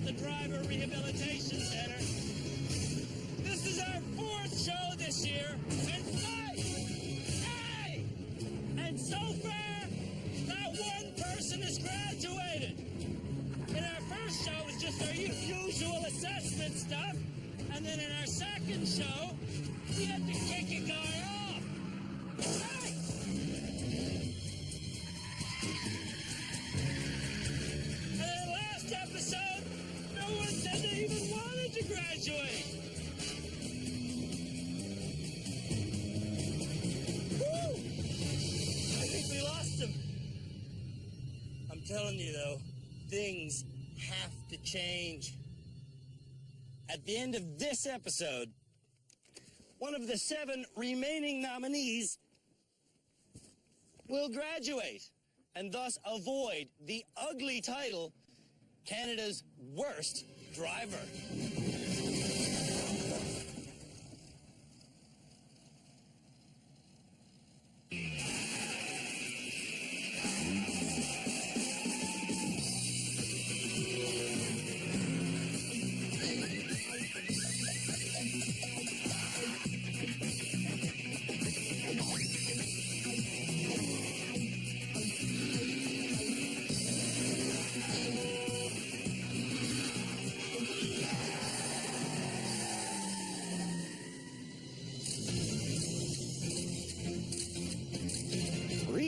at the Driver Rehabilitation Center. This is our 4th show this year, and and so far, not one person has graduated. In our first show, it was just our usual assessment stuff, and then in our second show, we had to kick a guy off. Hey! And then last episode, no one said they even wanted to graduate. Woo! I think we lost him. I'm telling you, though, things have to change. At the end of this episode, one of the 7 remaining nominees will graduate and thus avoid the ugly title, Canada's Worst Driver.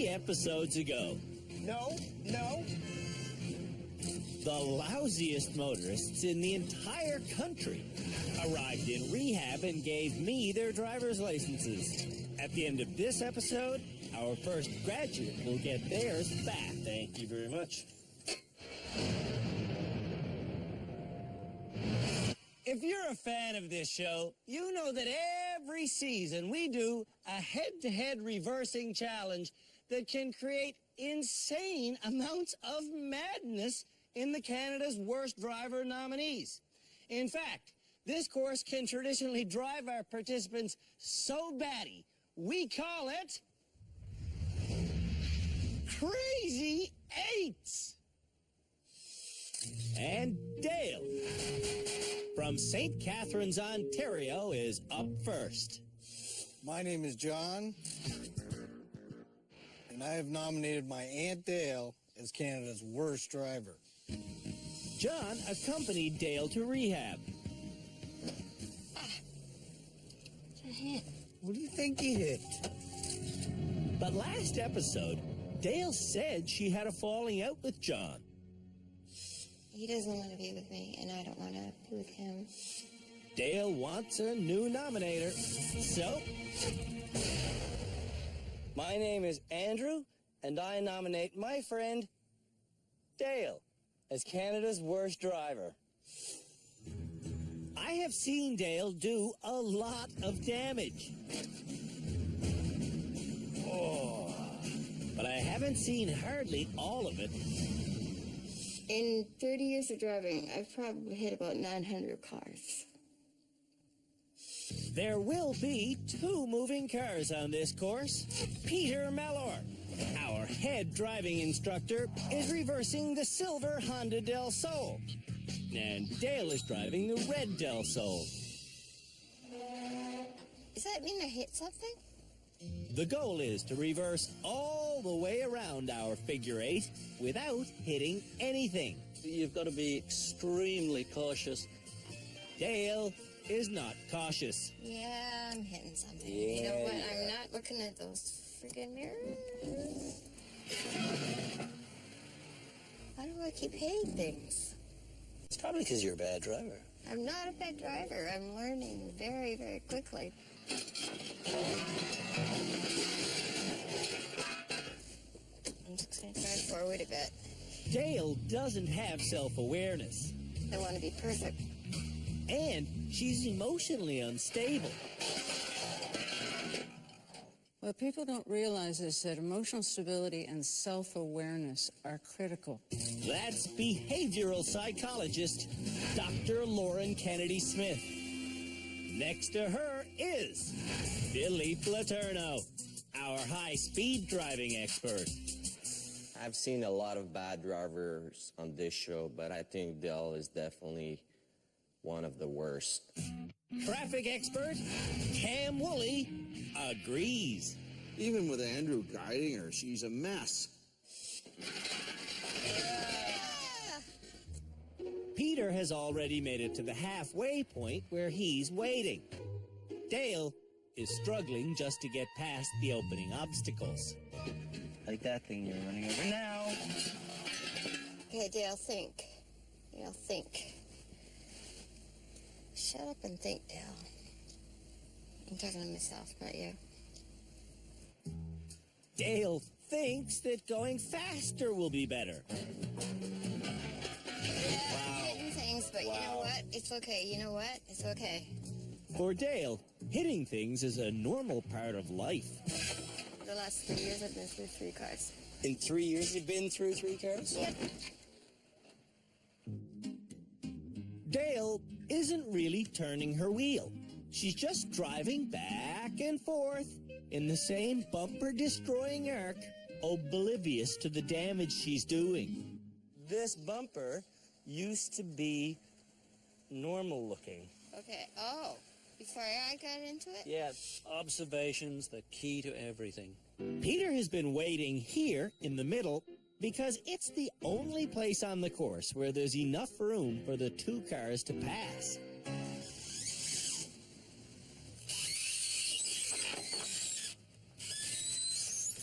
Episodes ago. No. The lousiest motorists in the entire country arrived in rehab and gave me their driver's licenses. At the end of this episode, our first graduate will get theirs back. Thank you very much. If you're a fan of this show, you know that every season we do a head-to-head reversing challenge that can create insane amounts of madness in the Canada's Worst Driver nominees. In fact, this course can traditionally drive our participants so batty, we call it Crazy Eights. And Dale from St. Catharines, Ontario is up first. My name is John, and I have nominated my Aunt Dale as Canada's worst driver. John accompanied Dale to rehab. It's a hit. What do you think he hit? But last episode, Dale said she had a falling out with John. He doesn't want to be with me, and I don't want to be with him. Dale wants a new nominator, so... My name is Andrew, and I nominate my friend, Dale, as Canada's worst driver. I have seen Dale do a lot of damage. But I haven't seen hardly all of it. In 30 years of driving, I've probably hit about 900 cars. There will be 2 moving cars on this course. Peter Mellor, our head driving instructor, is reversing the silver Honda Del Sol. And Dale is driving the red Del Sol. Does that mean I hit something? The goal is to reverse all the way around our figure 8 without hitting anything. You've got to be extremely cautious. Dale is not cautious. Yeah, I'm hitting something. Yeah, you know what? I'm not looking at those friggin' mirrors. Why do I keep hitting things? It's probably because you're a bad driver. I'm not a bad driver. I'm learning very, very quickly. I'm just going to drive forward a bit. Dale doesn't have self-awareness. I want to be perfect. And she's emotionally unstable. What people don't realize is that emotional stability and self-awareness are critical. That's behavioral psychologist Dr. Lauren Kennedy Smith. Next to her is Philippe Letourneau, our high-speed driving expert. I've seen a lot of bad drivers on this show, but I think Dell is definitely one of the worst. Traffic expert Cam Woolley agrees. Even with Andrew guiding her, she's a mess. Peter has already made it to the halfway point where he's waiting. Dale is struggling just to get past the opening obstacles. Like that thing you're running over now. Okay, Dale, think. Dale, think. Shut up and think, Dale. I'm talking to myself, not you. Dale thinks that going faster will be better. Hitting things, but you know what? It's okay. You know what? It's okay. For Dale, hitting things is a normal part of life. The last 3 years, I've been through 3 cars. In 3 years, you've been through 3 cars? Yep. Dale isn't really turning her wheel. She's just driving back and forth in the same bumper-destroying arc, oblivious to the damage she's doing. This bumper used to be normal looking. Okay. Oh, before I got into it? Yeah, observation's the key to everything. Peter has been waiting here in the middle because it's the only place on the course where there's enough room for the 2 cars to pass.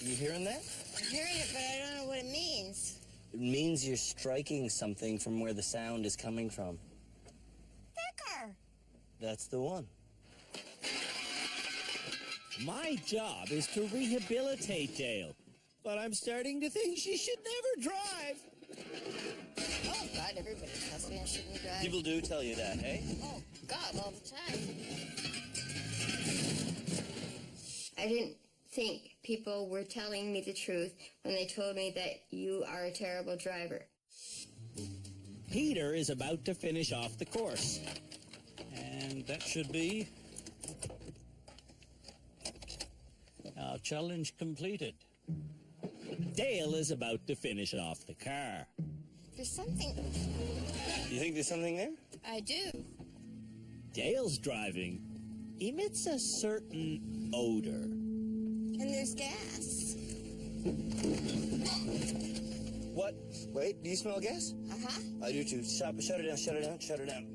You hearing that? I'm hearing it, but I don't know what it means. It means you're striking something from where the sound is coming from. That car. That's the one. My job is to rehabilitate Dale, but I'm starting to think she should never drive. Oh, God, everybody tells me I shouldn't drive. People do tell you that, hey? Oh, God, all the time. I didn't think people were telling me the truth when they told me that you are a terrible driver. Peter is about to finish off the course. And that should be our challenge completed. Dale is about to finish off the car. There's something... You think there's something there? I do. Dale's driving emits a certain odor. And there's gas. What? Wait, do you smell gas? Uh-huh. I do too. Shut it down, shut it down, shut it down.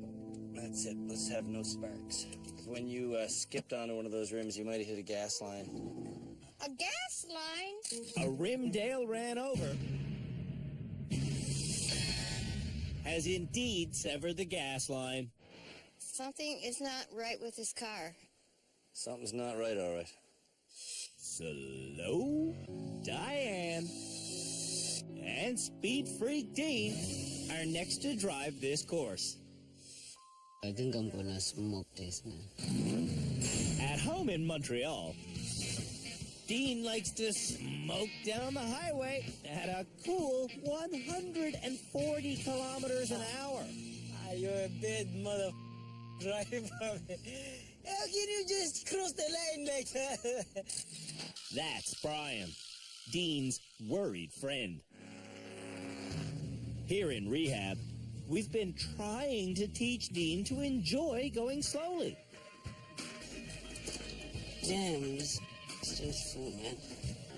That's it. Let's have no sparks. When you skipped onto one of those rims, you might have hit a gas line. A gas line? A rim Dale ran over has indeed severed the gas line. Something is not right with this car. Something's not right, all right. Slow Diane and Speed Freak Dean are next to drive this course. I think I'm gonna smoke this, man. At home in Montreal, Dean likes to smoke down the highway at a cool 140 kilometers an hour. You're a bad mother driver. How can you just cross the line like that? That's Brian, Dean's worried friend. Here in rehab, we've been trying to teach Dean to enjoy going slowly. Damn, it's just full, man.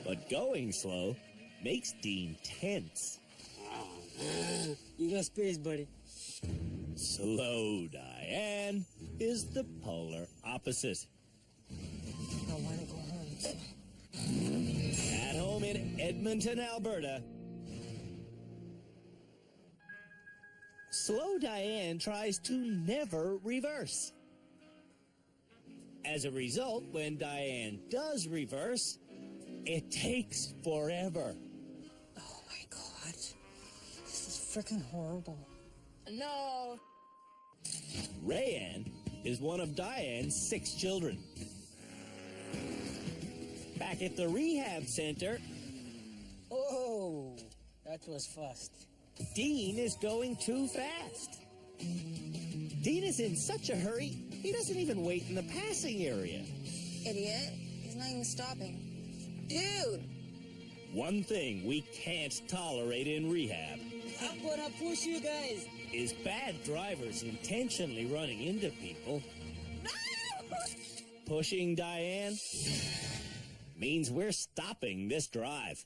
But going slow makes Dean tense. You got space, buddy. Slow Diane is the polar opposite. I want to go home. At home in Edmonton, Alberta, Slow Diane tries to never reverse. As a result, when Diane does reverse, it takes forever. Oh my God. This is freaking horrible. No. Rayanne is one of Diane's 6 children. Back at the rehab center, Oh, that was fast. Dean is going too fast. Dean is in such a hurry, he doesn't even wait in the passing area. Idiot. He's not even stopping. Dude! One thing we can't tolerate in rehab I'm gonna push you guys. is bad drivers intentionally running into people. Pushing Diane means we're stopping this drive.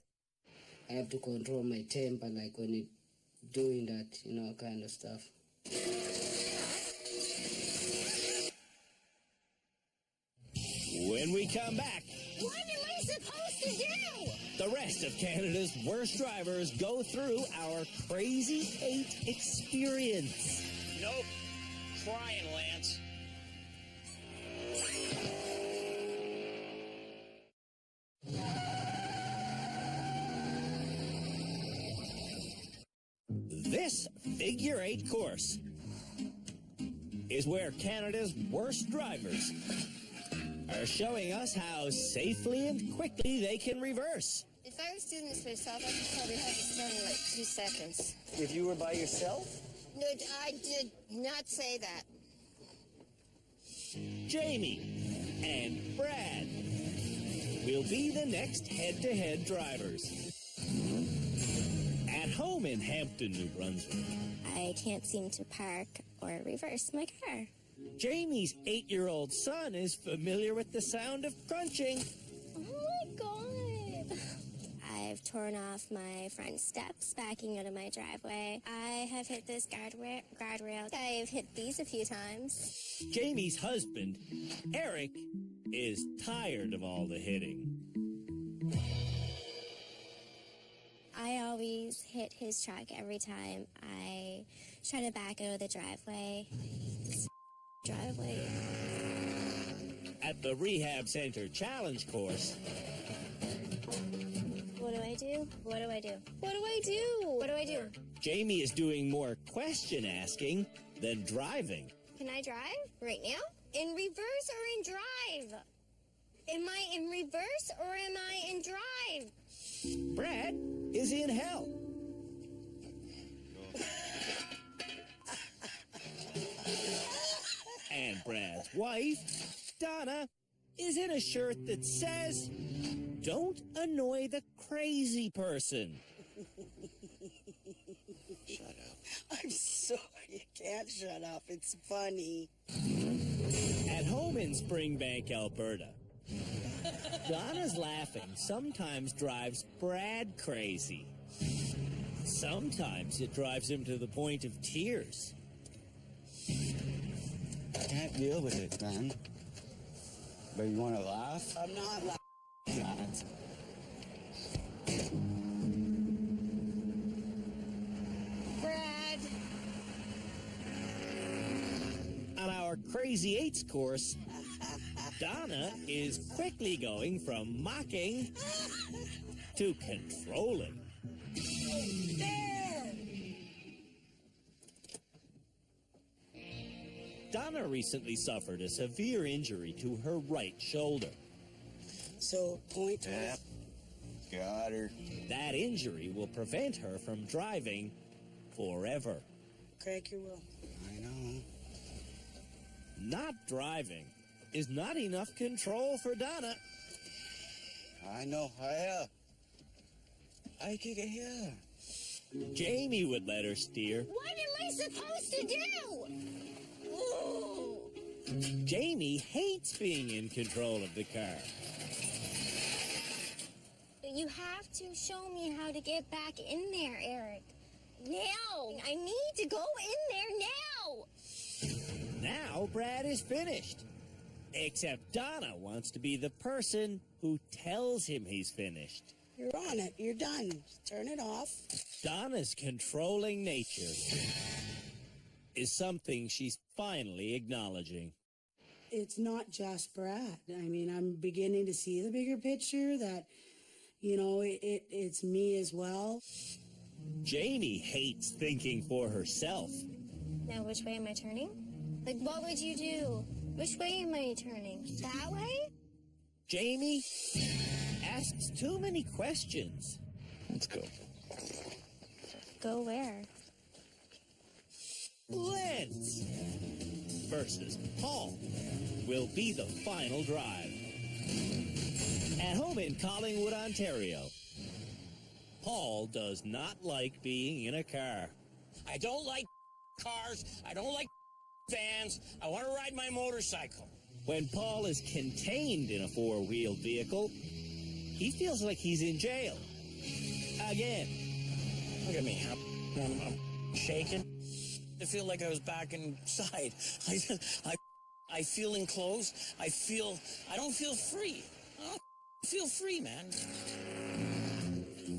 I have to control my temper, like when it doing that, kind of stuff. When we come back, What am I supposed to do? the rest of Canada's worst drivers go through our Crazy 8 experience. Nope. Trying, Lance. This figure 8 course is where Canada's worst drivers are showing us how safely and quickly they can reverse. If I was doing this myself, I could probably have this done in like 2 seconds. If you were by yourself? No, I did not say that. Jamie and Brad will be the next head-to-head drivers. At home in Hampton, New Brunswick, I can't seem to park or reverse my car. Jamie's 8-year-old son is familiar with the sound of crunching. Oh my God. I've torn off my front steps backing out of my driveway. I have hit this guardrail. I've hit these a few times. Jamie's husband, Eric, is tired of all the hitting. I always hit his truck every time I try to back out of the driveway. This driveway. At the Rehab Center Challenge course, What do I do? What do I do? What do I do? What do I do? Jamie is doing more question asking than driving. Can I drive right now? In reverse or in drive? Am I in reverse or am I in drive? Brad is in hell. And Brad's wife, Donna, is in a shirt that says, "Don't annoy the crazy person." Shut up. I'm sorry. You can't shut up. It's funny. At home in Springbank, Alberta, Donna's laughing sometimes drives Brad crazy. Sometimes it drives him to the point of tears. I can't deal with it, man. But you want to laugh? I'm not laughing. Brad. On our Crazy Eights course, Donna is quickly going from mocking to controlling. Donna recently suffered a severe injury to her right shoulder. So, point. Yeah. Got her. That injury will prevent her from driving forever. Crack your will. I know. Not driving is not enough control for Donna. I know. I kick it here. Jamie would let her steer. What am I supposed to do? Ooh. Jamie hates being in control of the car. You have to show me how to get back in there, Eric. Now! I need to go in there now! Now Brad is finished. Except Donna wants to be the person who tells him he's finished. You're on it. You're done. Turn it off. Donna's controlling nature is something she's finally acknowledging. It's not just Brad. I mean, I'm beginning to see the bigger picture that, it's me as well. Jamie hates thinking for herself. Now, which way am I turning? Like, what would you do? Which way am I turning? That way? Jamie asks too many questions. Let's go. Go where? Lance versus Paul will be the final drive. At home in Collingwood, Ontario, Paul does not like being in a car. I don't like cars. I don't like vans. I want to ride my motorcycle. When Paul is contained in a four-wheeled vehicle, he feels like he's in jail. Again. Look at me. I'm shaking. I feel like I was back inside. I feel enclosed. I don't feel free. I don't feel free, man.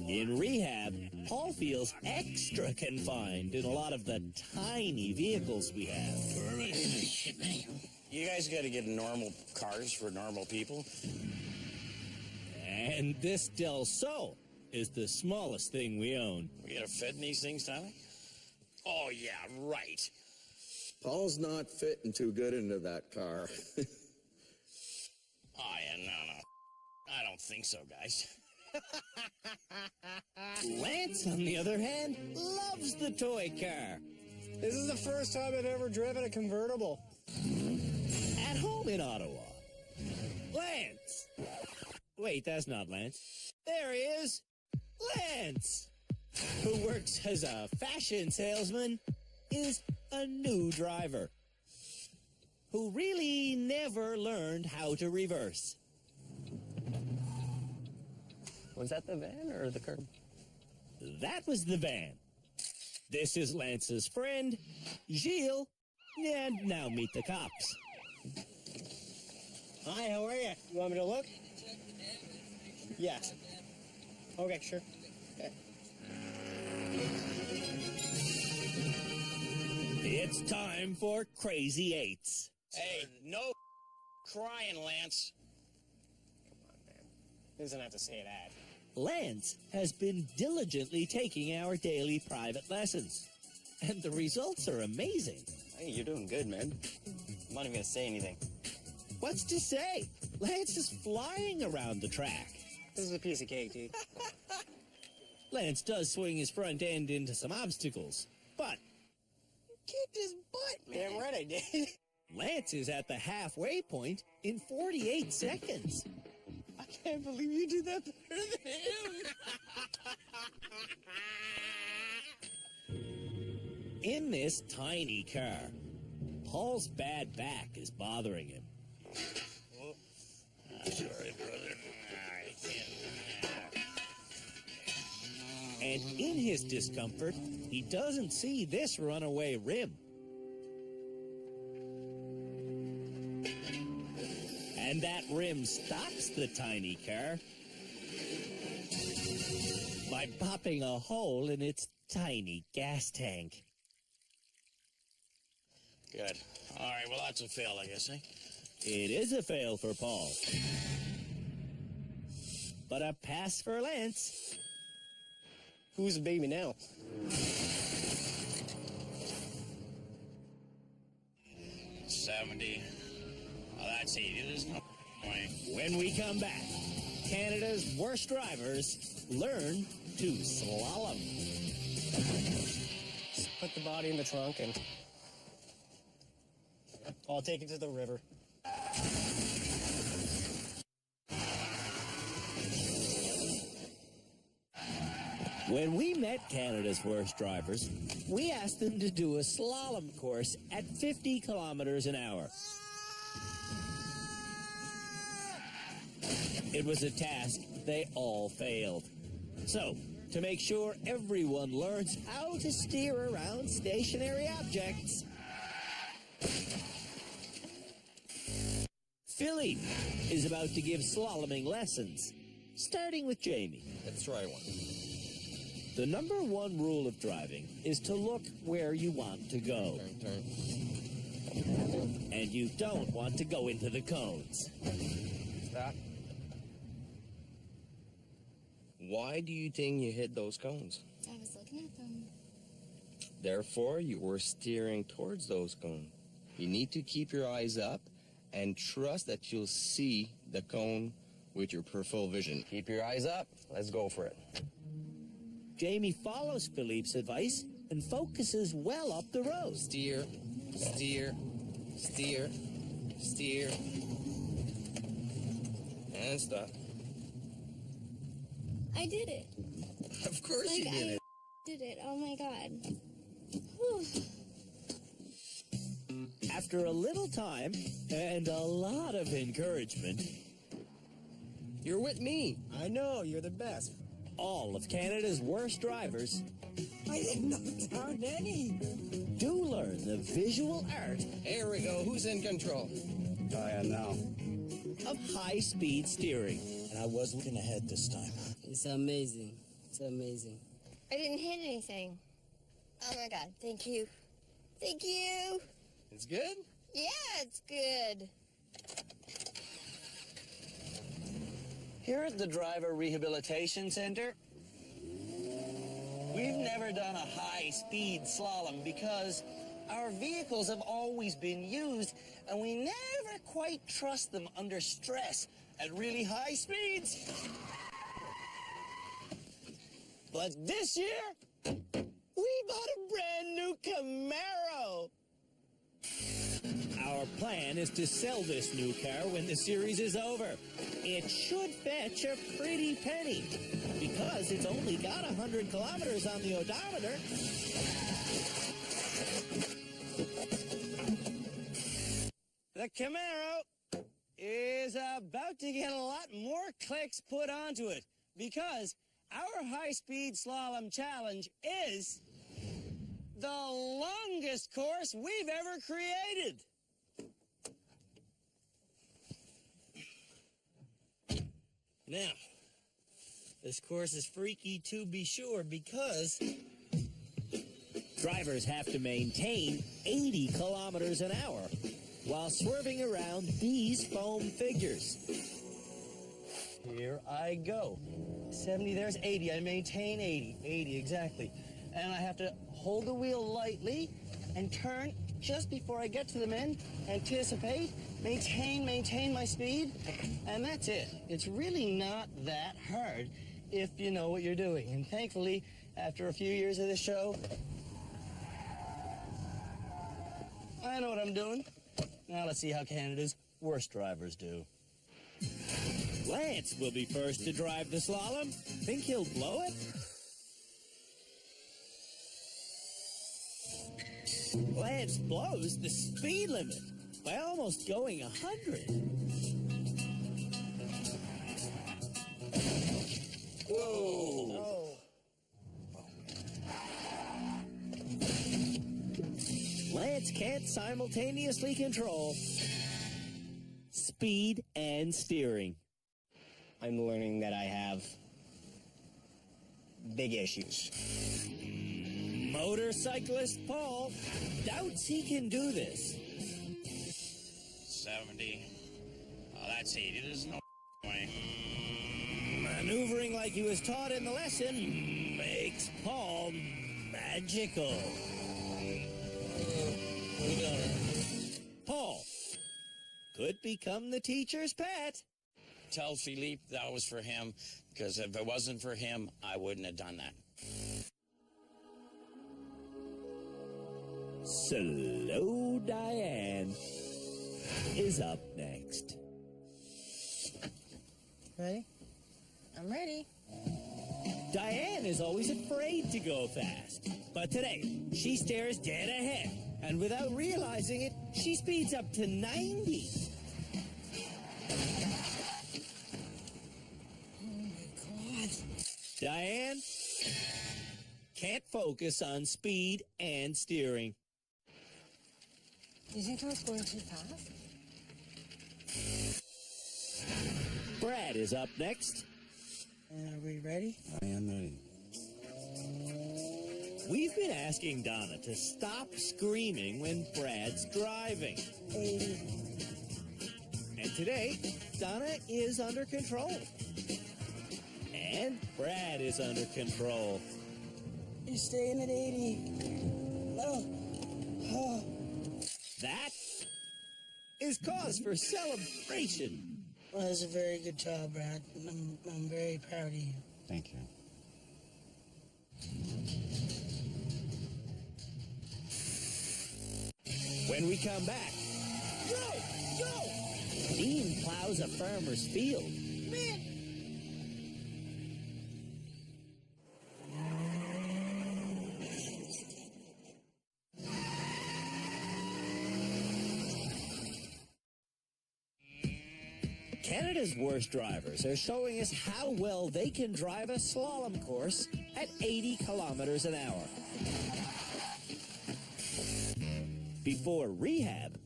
In rehab, Paul feels extra confined in a lot of the tiny vehicles we have. You guys got to get normal cars for normal people. And this Del Sol is the smallest thing we own. We got to fit in these things, Tommy? Oh, yeah, right. Paul's not fitting too good into that car. Oh, yeah, no. I don't think so, guys. Lance, on the other hand, loves the toy car. This is the first time I've ever driven a convertible. At home in Ottawa. Lance! Wait, that's not Lance. There he is. Lance! Who works as a fashion salesman, is a new driver. Who really never learned how to reverse. Was that the van or the curb? That was the van. This is Lance's friend, Gilles, and now meet the cops. Hi, how are you? You want me to look? Yes. Okay, sure. Okay. It's time for Crazy Eights. Hey, no crying, Lance. Come on, man. Doesn't have to say that. Lance has been diligently taking our daily private lessons, and the results are amazing. Hey, you're doing good, man. I'm not even gonna say anything. What's to say? Lance is flying around the track. This is a piece of cake, dude. Lance does swing his front end into some obstacles, but Kicked his butt, man. Damn right I did. Lance is at the halfway point in 48 seconds. I can't believe you did that better than him. In this tiny car, Paul's bad back is bothering him. Sorry, brother. And in his discomfort, he doesn't see this runaway rim. And that rim stops the tiny car by popping a hole in its tiny gas tank. Good. All right, well, that's a fail, I guess, eh? It is a fail for Paul. But a pass for Lance. Who's the baby now? $70. Oh, that's easy. There's no way. When we come back, Canada's worst drivers learn to slalom. Just put the body in the trunk and I'll take it to the river. When we met Canada's worst drivers, we asked them to do a slalom course at 50 kilometers an hour. It was a task they all failed. So, to make sure everyone learns how to steer around stationary objects, Philippe is about to give slaloming lessons, starting with Jamie. Let's try one. The number one rule of driving is to look where you want to go. Turn. And you don't want to go into the cones. Stop. Why do you think you hit those cones? I was looking at them. Therefore, you were steering towards those cones. You need to keep your eyes up and trust that you'll see the cone with your peripheral vision. Keep your eyes up. Let's go for it. Jamie follows Philippe's advice and focuses well up the road. Steer, steer, steer, steer, and stop. I did it. Of course Like, you did it. did it. Oh my God. Whew. After a little time and a lot of encouragement, You're with me. I know, you're the best. all of Canada's worst drivers I didn't know down any. do learn the visual art Here we go. Who's in control? I am now. of high-speed steering. And I was looking ahead this time. It's amazing. It's amazing. I didn't hit anything. Oh my God. Thank you. Thank you. It's good? Yeah, it's good. Here at the Driver Rehabilitation Center, we've never done a high-speed slalom because our vehicles have always been used and we never quite trust them under stress at really high speeds. But this year, we bought a brand new Camaro. Our plan is to sell this new car when the series is over. It should fetch a pretty penny because it's only got 100 kilometers on the odometer. The Camaro is about to get a lot more clicks put onto it because our high-speed slalom challenge is the longest course we've ever created. Now, this course is freaky to be sure because Drivers have to maintain 80 kilometers an hour while swerving around these foam figures. here I go. 70, there's 80. I maintain 80. 80, exactly. And I have to hold the wheel lightly and turn just before I get to the end, anticipate, maintain my speed, and that's it. It's really not that hard if you know what you're doing. And thankfully, after a few years of the show, I know what I'm doing. Now let's see how Canada's worst drivers do. Lance will be first to drive the slalom. Think he'll blow it? Lance blows the speed limit by almost going 100. Whoa! Lance can't simultaneously control speed and steering. I'm learning that I have big issues. Motorcyclist Paul doubts he can do this. 70. Oh, that's 80. There's no way. Maneuvering like he was taught in the lesson makes Paul magical. Paul could become the teacher's pet. Tell Philippe that was for him, because if it wasn't for him, I wouldn't have done that. Slow Diane is up next. Ready? I'm ready. Diane is always afraid to go fast, but today she stares dead ahead, and without realizing it, she speeds up to 90. Oh my God. Diane can't focus on speed and steering. Do you think I was going too fast? Brad is up next. Are we ready? I am ready. We've been asking Donna to stop screaming when Brad's driving. 80. And today, Donna is under control. And Brad is under control. You're staying at 80. No. Oh. That is cause for celebration. Well, that was a very good job, Brad. I'm very proud of you. Thank you. When we come back, go! Dean plows a farmer's field. Man! Canada's worst drivers are showing us how well they can drive a slalom course at 80 kilometers an hour. Before rehab,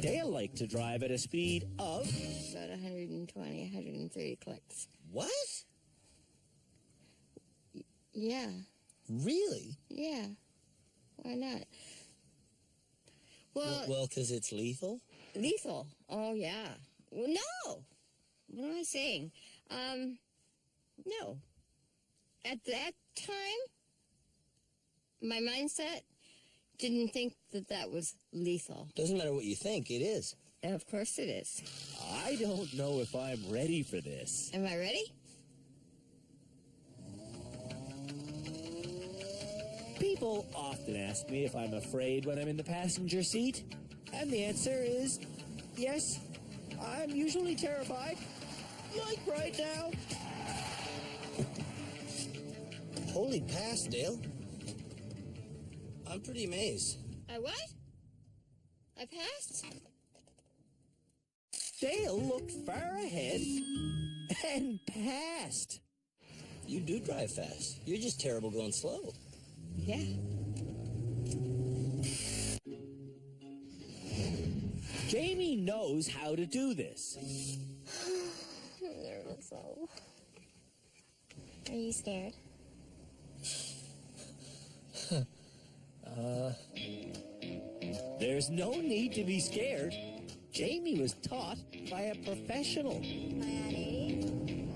they'll like to drive at a speed of about 120, 130 clicks. What? Yeah. Really? Yeah. Why not? Well, because it's lethal? Lethal. Oh, yeah. Well, no. What am I saying? No. At that time, my mindset didn't think that that was lethal. Doesn't matter what you think, it is. Of course it is. I don't know if I'm ready for this. Am I ready? People often ask me if I'm afraid when I'm in the passenger seat, and the answer is yes. I'm usually terrified, like right now. Holy pass, Dale. I'm pretty amazed. I what? I passed? Dale looked far ahead and passed. You do drive fast. You're just terrible going slow. Yeah. Jamie knows how to do this. I'm nervous, though. Are you scared? There's no need to be scared. Jamie was taught by a professional. Am I at 80?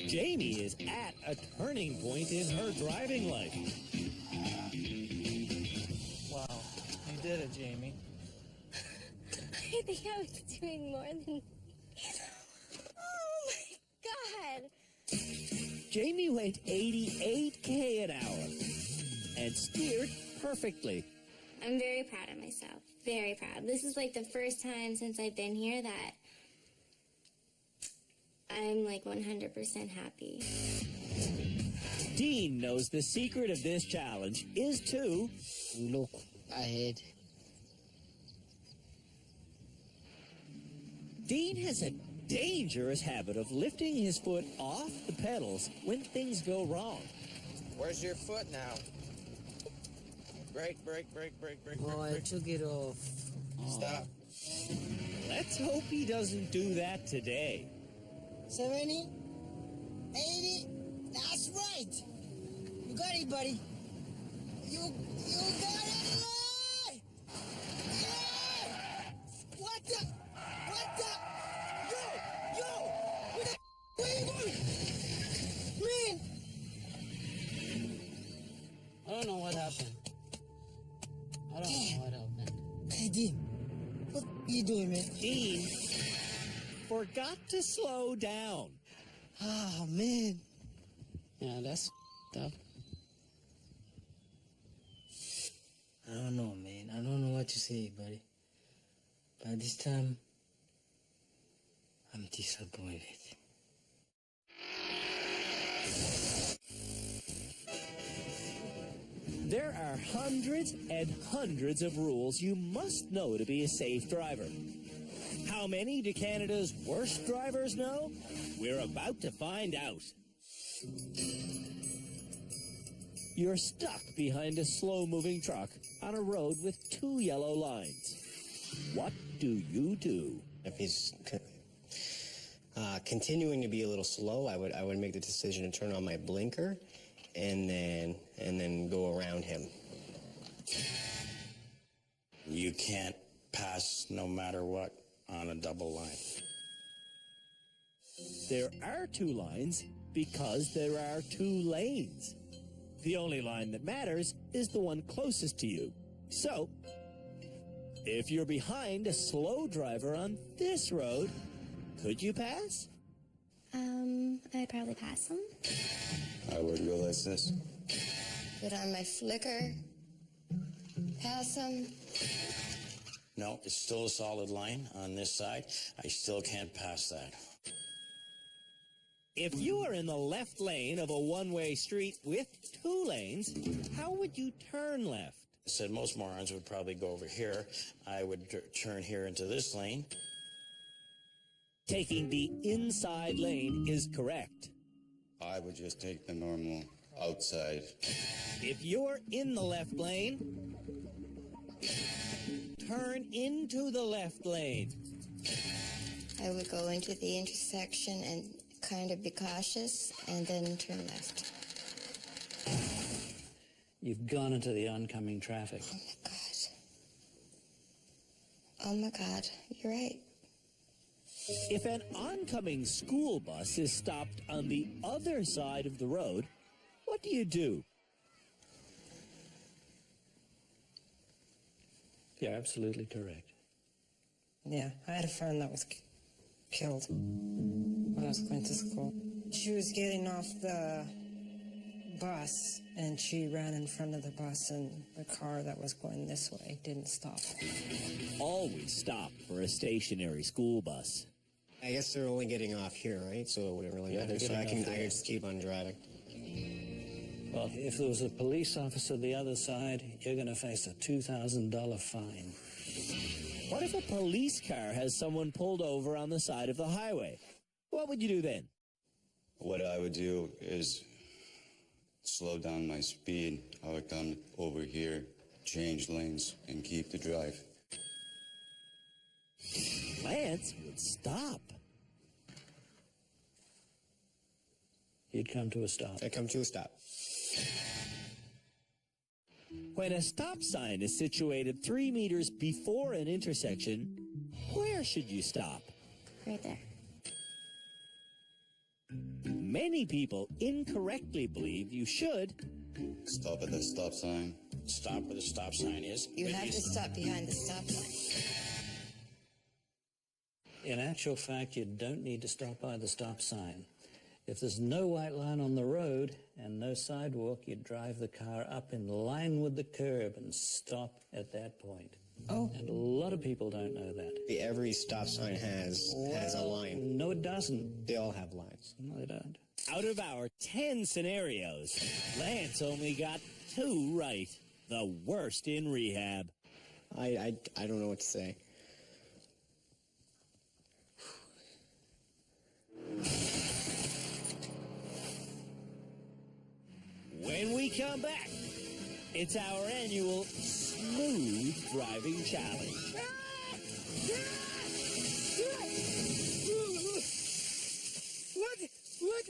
Jamie is at a turning point in her driving life. Wow, you did it, Jamie. I think I was doing more than... Oh, my God. Jamie went 88k an hour and steered perfectly. I'm very proud of myself. Very proud. This is like the first time since I've been here that I'm like 100% happy. Dean knows the secret of this challenge is to look ahead. Dean has a dangerous habit of lifting his foot off the pedals when things go wrong. Where's your foot now? Brake. Oh, I took it off. Stop. Let's hope he doesn't do that today. 70? 80? That's right! You got it, buddy. You got it! Yeah! What the? Yo! Where you going? Man! I don't know what happened. Hey, Dean. What are you doing, man? Dean forgot to slow down. Oh, man. Yeah, that's tough. I don't know, man. I don't know what to say, buddy. But this time, I'm disappointed. There are hundreds and hundreds of rules you must know to be a safe driver. How many do Canada's worst drivers know? We're about to find out. You're stuck behind a slow-moving truck on a road with 2 yellow lines. What do you do? If he's continuing to be a little slow, I would make the decision to turn on my blinker and then go around him. You can't pass no matter what on a double line. There are 2 lines because there are 2 lanes. The only line that matters is the one closest to you. So, if you're behind a slow driver on this road, could you pass? I'd probably pass them. I would go like this. Put on my flicker. Pass them. No, it's still a solid line on this side. I still can't pass that. If you are in the left lane of a one-way street with 2 lanes, how would you turn left? said most morons would probably go over here. I would turn here into this lane. Taking the inside lane is correct. I would just take the normal outside. If you're in the left lane, turn into the left lane. I would go into the intersection and kind of be cautious and then turn left. You've gone into the oncoming traffic. Oh my God, you're right. If an oncoming school bus is stopped on the other side of the road, what do you do? You're absolutely correct. Yeah, I had a friend that was killed when I was going to school. She was getting off the bus, and she ran in front of the bus, and the car that was going this way didn't stop. Always stop for a stationary school bus. I guess they're only getting off here, right? So it wouldn't really matter. So I can just keep on driving. Well, if there was a police officer the other side, you're going to face a $2,000 fine. What if a police car has someone pulled over on the side of the highway? What would you do then? What I would do is slow down my speed. I would come over here, change lanes, and keep the drive. Lance would stop. You'd come to a stop. I'd come to a stop. When a stop sign is situated 3 meters before an intersection, where should you stop? Right there. Many people incorrectly believe you should stop at the stop sign. Stop where the stop sign is. You have to stop behind the stop sign. In actual fact, you don't need to stop by the stop sign. If there's no white line on the road and no sidewalk, you drive the car up in line with the curb and stop at that point. Oh. And a lot of people don't know that. Every stop sign has a line. No, it doesn't. They all have lines. No, they don't. Out of our 10 scenarios, Lance only got 2 right. The worst in rehab. I don't know what to say. When we come back, it's our annual Smooth Driving Challenge. What?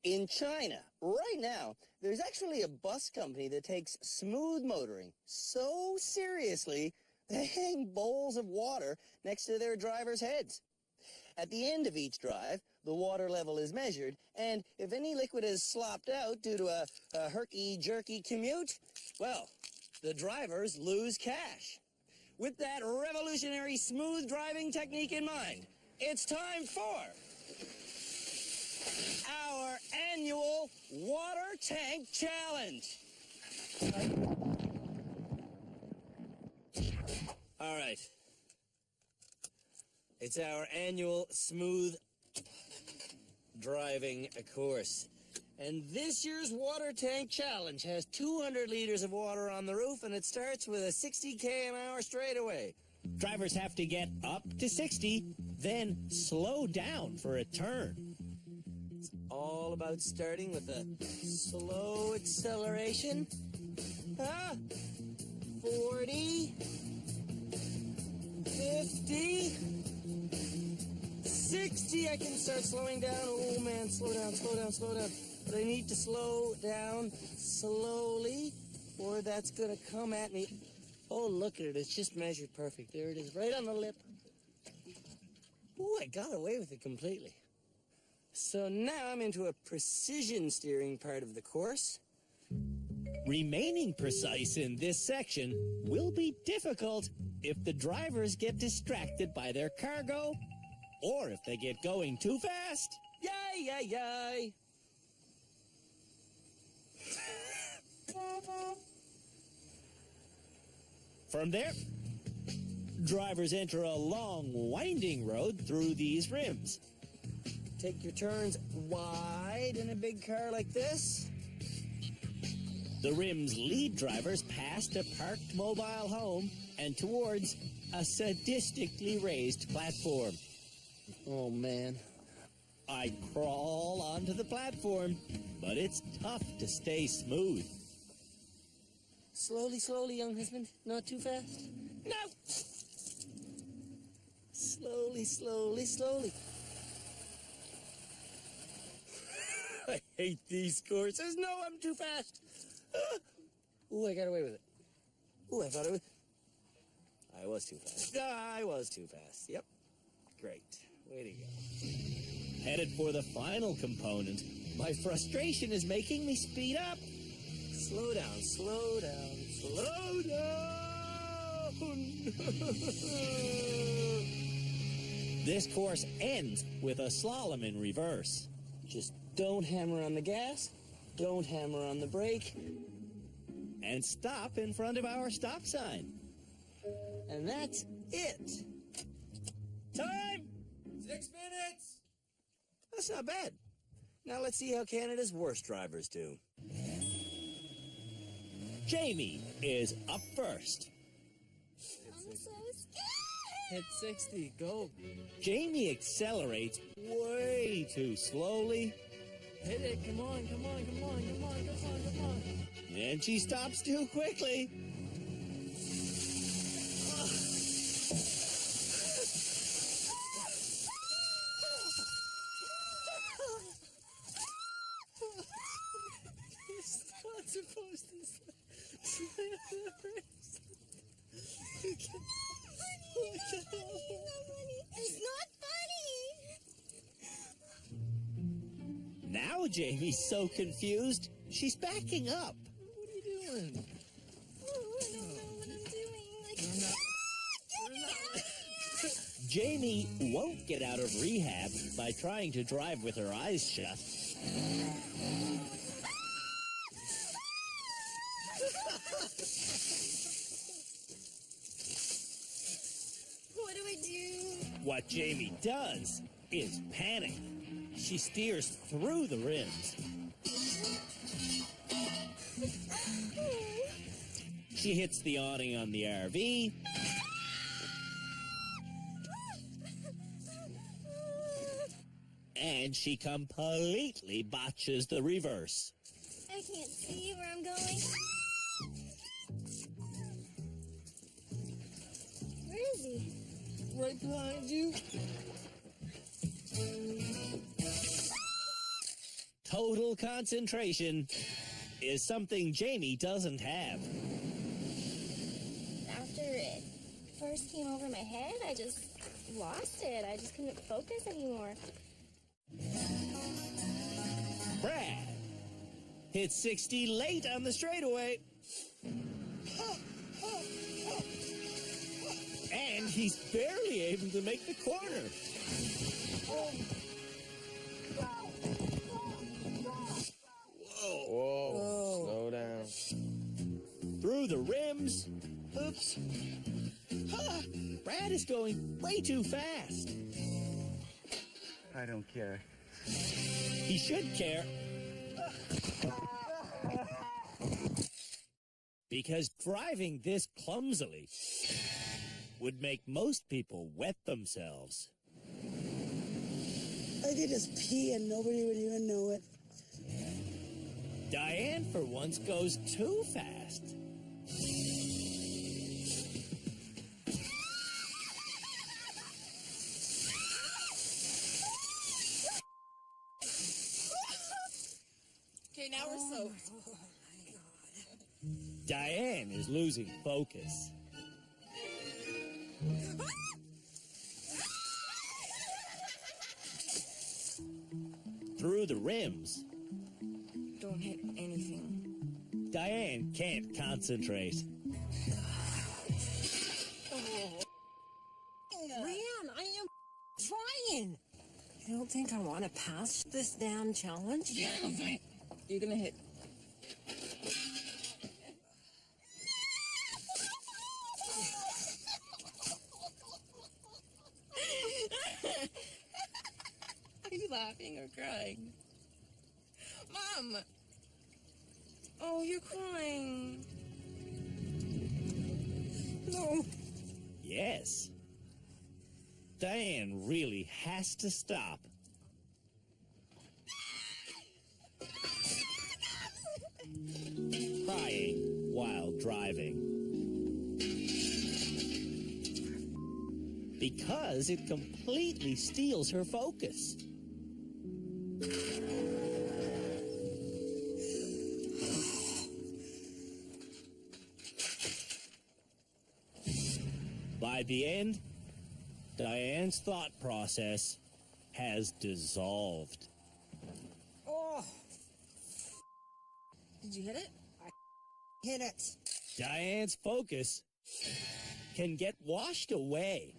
In China, right now, there's actually a bus company that takes smooth motoring so seriously they hang bowls of water next to their drivers' heads. At the end of each drive, the water level is measured, and if any liquid is slopped out due to a herky-jerky commute, well, the drivers lose cash. With that revolutionary smooth driving technique in mind, it's time for our annual Water Tank Challenge. All right. It's our annual smooth driving course. And this year's Water Tank Challenge has 200 liters of water on the roof, and it starts with a 60 an hour straightaway. Drivers have to get up to 60, then slow down for a turn. It's all about starting with a slow acceleration. 40, 50, 60. I can start slowing down. Oh man, slow down. But I need to slow down slowly, or that's gonna come at me. Oh, look at it. It's just measured perfect. There it is, right on the lip. Ooh, I got away with it completely. So now I'm into a precision steering part of the course. Remaining precise in this section will be difficult if the drivers get distracted by their cargo or if they get going too fast. Yay! From there, Drivers enter a long, winding road through these rims. Take your turns wide in a big car like this. The rims lead drivers past a parked mobile home and towards a sadistically raised platform. Oh, man. I crawl onto the platform, but it's tough to stay smooth. Slowly, slowly, young husband. Not too fast. No! Slowly, slowly, slowly. I hate these courses. No, I'm too fast. Ooh, I got away with it. Ooh, I thought it was... I was too fast. I was too fast. Yep. Great. Way to go. Headed for the final component. My frustration is making me speed up. Slow down, slow down, slow down. This course ends with a slalom in reverse. Just don't hammer on the gas, don't hammer on the brake, and stop in front of our stop sign. And that's it. Time! 6 minutes! That's not bad. Now let's see how Canada's worst drivers do. Jamie is up first. I'm so scared. Hit 60, go. Jamie accelerates way too slowly. Hit it, come on, come on, come on, come on, come on, come on. And she stops too quickly. It's not supposed to slam the brakes. It's not funny. Now Jamie's so confused, she's backing up. What are you doing? Oh, I don't know what I'm doing. Like, Jamie won't get out of rehab by trying to drive with her eyes shut. what do I do? What Jamie does is panic. She steers through the rims. She hits the awning on the RV. And she completely botches the reverse. I can't see where I'm going. Where is he? Right behind you. Total concentration is something Jamie doesn't have. After it first came over my head, I just lost it. I just couldn't focus anymore. Brad hits 60 late on the straightaway. And he's barely able to make the corner. Whoa. Slow down. Through the rims. Oops. Brad is going way too fast. I don't care. He should care. Because driving this clumsily would make most people wet themselves. I could just pee and nobody would even know it. Diane, for once, goes too fast. Okay, now we're soaked. Diane is losing focus. Through the rims. Don't hit anything. Diane can't concentrate. Ran, I am trying. You don't think I want to pass this damn challenge? Yeah, you're gonna hit. laughing or crying. Mom! Oh, you're crying. No. Yes. Diane really has to stop. Crying while driving. Because it completely steals her focus. By the end, Diane's thought process has dissolved. Oh! Did you hit it? I hit it. Diane's focus can get washed away.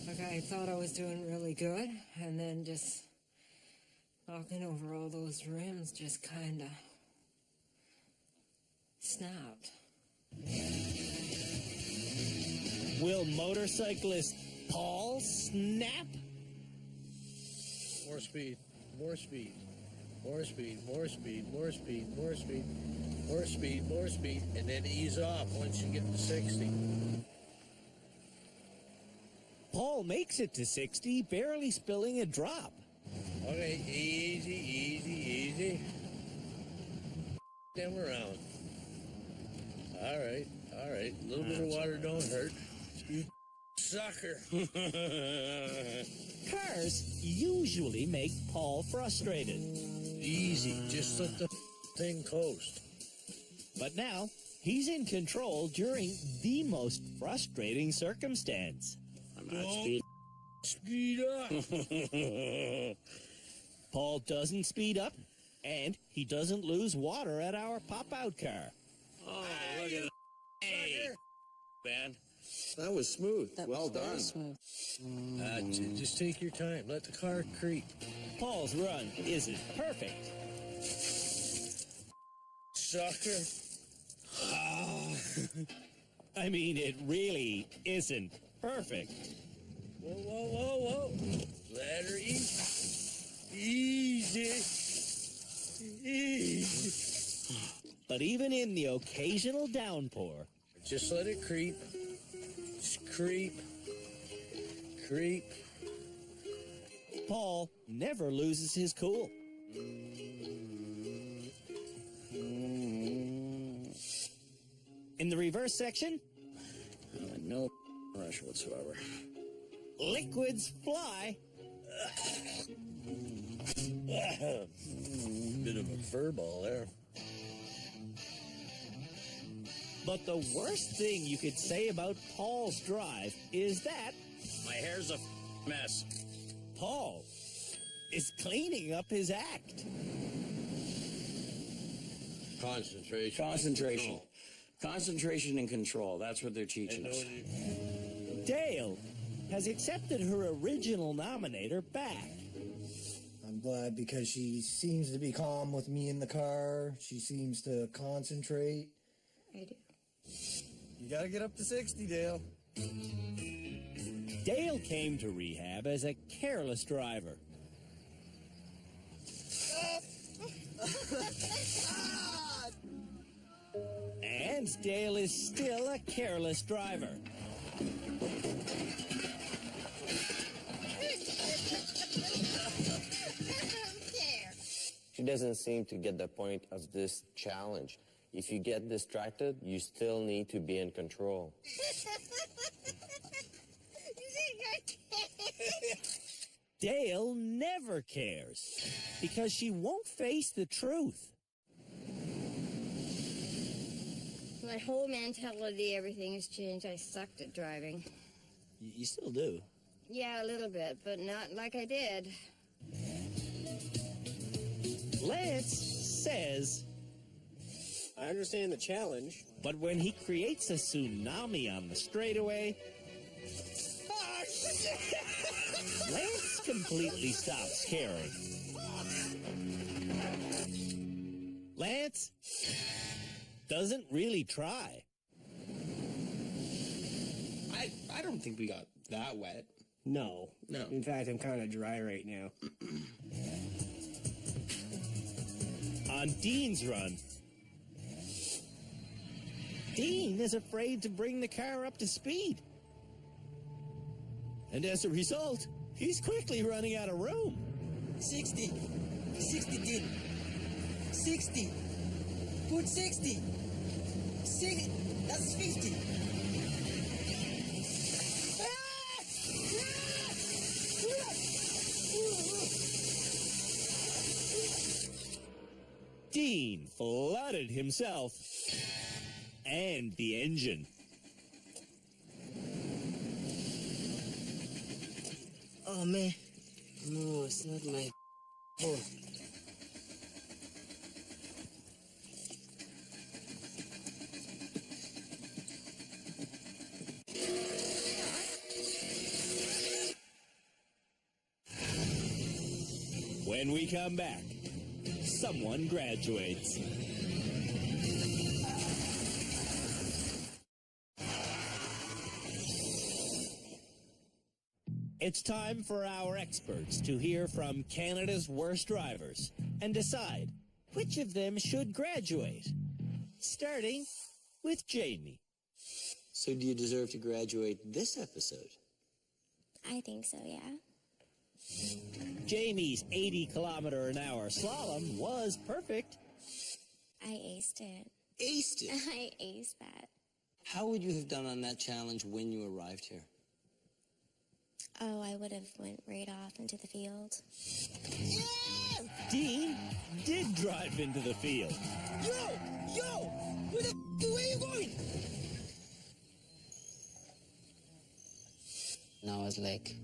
Okay, I thought I was doing really good, and then just walking over all those rims just kind of snapped. Will motorcyclist Paul snap? More speed, more speed, more speed, more speed, more speed, more speed, more speed, more speed, and then ease off once you get to 60. Paul makes it to 60, barely spilling a drop. Okay, easy, easy, easy. Them around. All right, all right. A little bit of water don't hurt. You sucker. Cars usually make Paul frustrated. Easy, just let the thing coast. But now, he's in control during the most frustrating circumstance. I'm not Speed up. Paul doesn't speed up, and he doesn't lose water at our pop-out car. Oh, look at that. Hey, man. That was smooth. Well done. Smooth. Just take your time. Let the car creep. Paul's run isn't perfect. Sucker. I mean, it really isn't perfect. Whoa, whoa, whoa, whoa. Let her eat. Easy. Easy. But even in the occasional downpour, just let it creep. Just creep. Creep. Paul never loses his cool. In the reverse section, no rush whatsoever. Liquids fly. Bit of a fur ball there. But the worst thing you could say about Paul's drive is that My hair's a mess. Paul is cleaning up his act. Concentration. Concentration. Concentration and control. That's what they're teaching us. Dale has accepted her original nominator back. I'm glad because she seems to be calm with me in the car. She seems to concentrate. I do. You gotta get up to 60, Dale. Dale came to rehab as a careless driver. And Dale is still a careless driver. She doesn't seem to get the point of this challenge. If you get distracted, you still need to be in control. Dale never cares because she won't face the truth. My whole mentality, everything has changed. I sucked at driving. You still do. Yeah, a little bit, but not like I did. Lance says, I understand the challenge. But when he creates a tsunami on the straightaway, Lance completely stops caring. Lance doesn't really try. I don't think we got that wet. No. No. In fact, I'm kind of dry right now. On Dean's run, Dean is afraid to bring the car up to speed. And as a result, he's quickly running out of room. 60. 60, Dean. 60. Put 60. 60. That's 50. Dean flooded himself and the engine. Oh, man. No, it's not my fault. When we come back, someone graduates. It's time for our experts to hear from Canada's worst drivers and decide which of them should graduate. Starting with Jamie. So do you deserve to graduate this episode? I think so, yeah. Jamie's 80-kilometer-an-hour slalom was perfect. I aced it. Aced it? I aced that. How would you have done on that challenge when you arrived here? Oh, I would have went right off into the field. Yeah! Dean did drive into the field. Yo! Where are you going? And I was like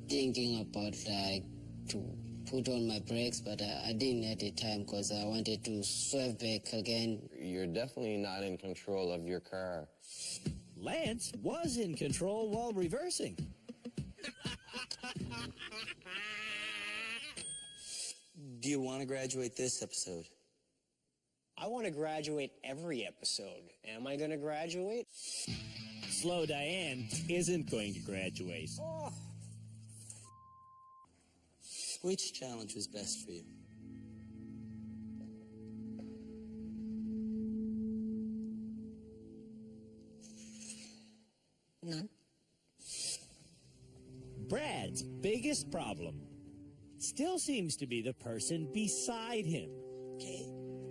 thinking about like to put on my brakes, but I didn't at the time because I wanted to swerve back again. You're definitely not in control of your car. Lance was in control while reversing. Do you want to graduate this episode? I want to graduate every episode. Am I going to graduate? Slow Diane isn't going to graduate. Oh. Which challenge was best for you? None. Brad's biggest problem still seems to be the person beside him. Okay,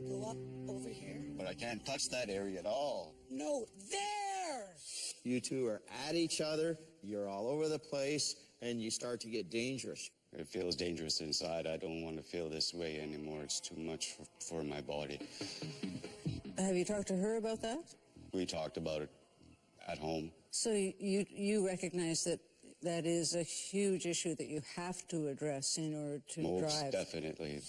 go up over here. But I can't touch that area at all. No, there! You two are at each other, you're all over the place, and you start to get dangerous. It feels dangerous inside. I don't want to feel this way anymore. It's too much for my body. Have you talked to her about that? We talked about it at home. So you recognize that that is a huge issue that you have to address in order to Most drive. definitely.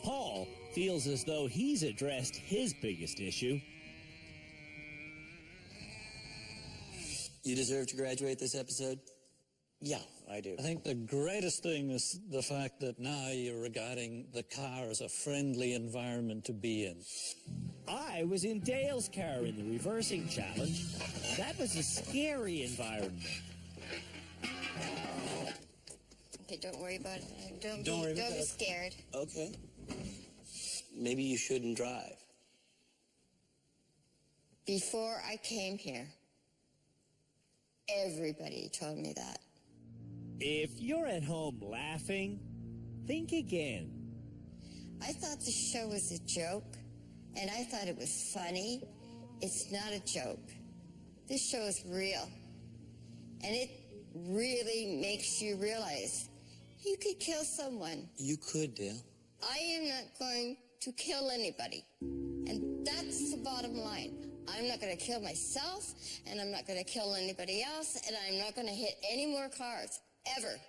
Paul feels as though he's addressed his biggest issue. You deserve to graduate this episode? Yeah, I do. I think the greatest thing is the fact that now you're regarding the car as a friendly environment to be in. I was in Dale's car in the reversing challenge. That was a scary environment. Okay, don't worry about it. Don't worry be about it. scared. Okay. Maybe you shouldn't drive. Before I came here, everybody told me that. If you're at home laughing, think again. I thought the show was a joke, and I thought it was funny. It's not a joke. This show is real, and it really makes you realize you could kill someone. You could, Dale. I am not going to kill anybody, and that's the bottom line. I'm not going to kill myself, and I'm not going to kill anybody else, and I'm not going to hit any more cars, ever.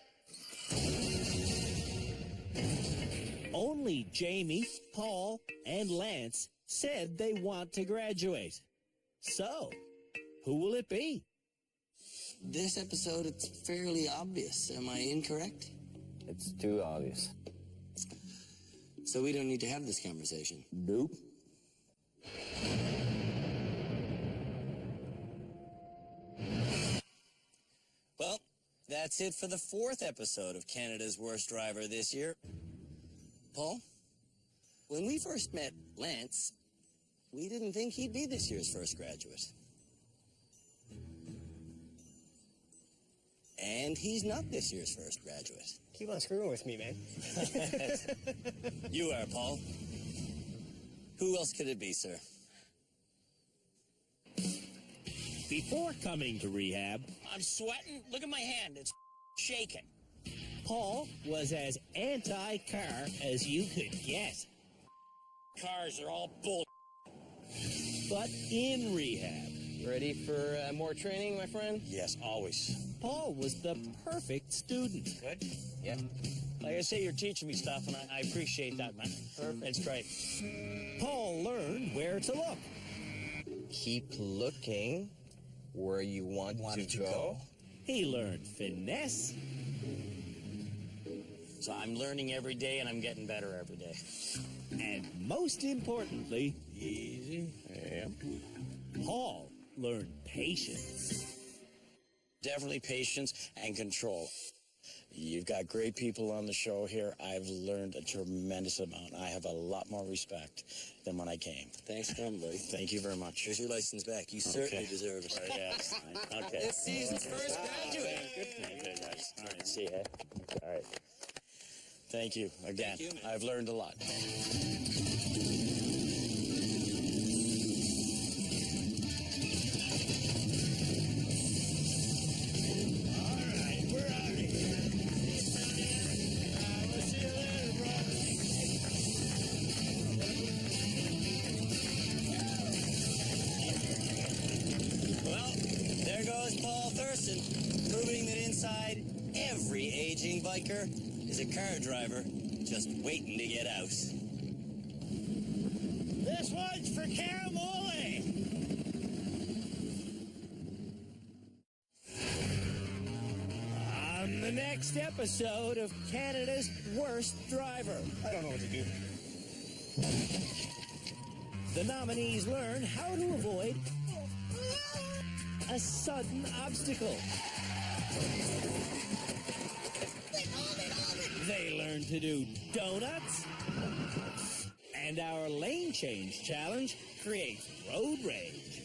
Only Jamie, Paul, and Lance said they want to graduate. So, who will it be? This episode, it's fairly obvious. Am I incorrect? It's too obvious. So we don't need to have this conversation. Nope. Well, that's it for the 4th episode of Canada's Worst Driver this year. Paul, when we first met Lance, we didn't think he'd be this year's first graduate. And he's not this year's first graduate. Keep on screwing with me, man. You are, Paul. Who else could it be, sir? Before coming to rehab, I'm sweating. Look at my hand. It's shaking. Paul was as anti-car as you could get. Cars are all bull. But in rehab, Ready for more training, my friend? Yes, always. Paul was the perfect student. Good? Yeah. Like I say, you're teaching me stuff, and I appreciate that, man. It's great. Paul learned where to look. Keep looking where you want to go. He learned finesse. So I'm learning every day, and I'm getting better every day. And most importantly, Easy. Yeah. Paul learned patience. Definitely patience and control. You've got great people on the show here. I've learned a tremendous amount. I have a lot more respect than when I came. Thanks for coming, buddy. Thank you very much. Here's your license back. You certainly deserve it. Yes. Okay. This season's first graduate. Good, guys. All right. See you. All right. Thank you again. Thank you, man. I've learned a lot. Well, there goes Paul Thurston, proving that inside every aging biker is a car driver just waiting to get out. This one's for Caramole. On the next episode of Canada's Worst Driver. I don't know what to do. The nominees learn how to avoid a sudden obstacle. They learn to do donuts. And our lane change challenge creates road rage.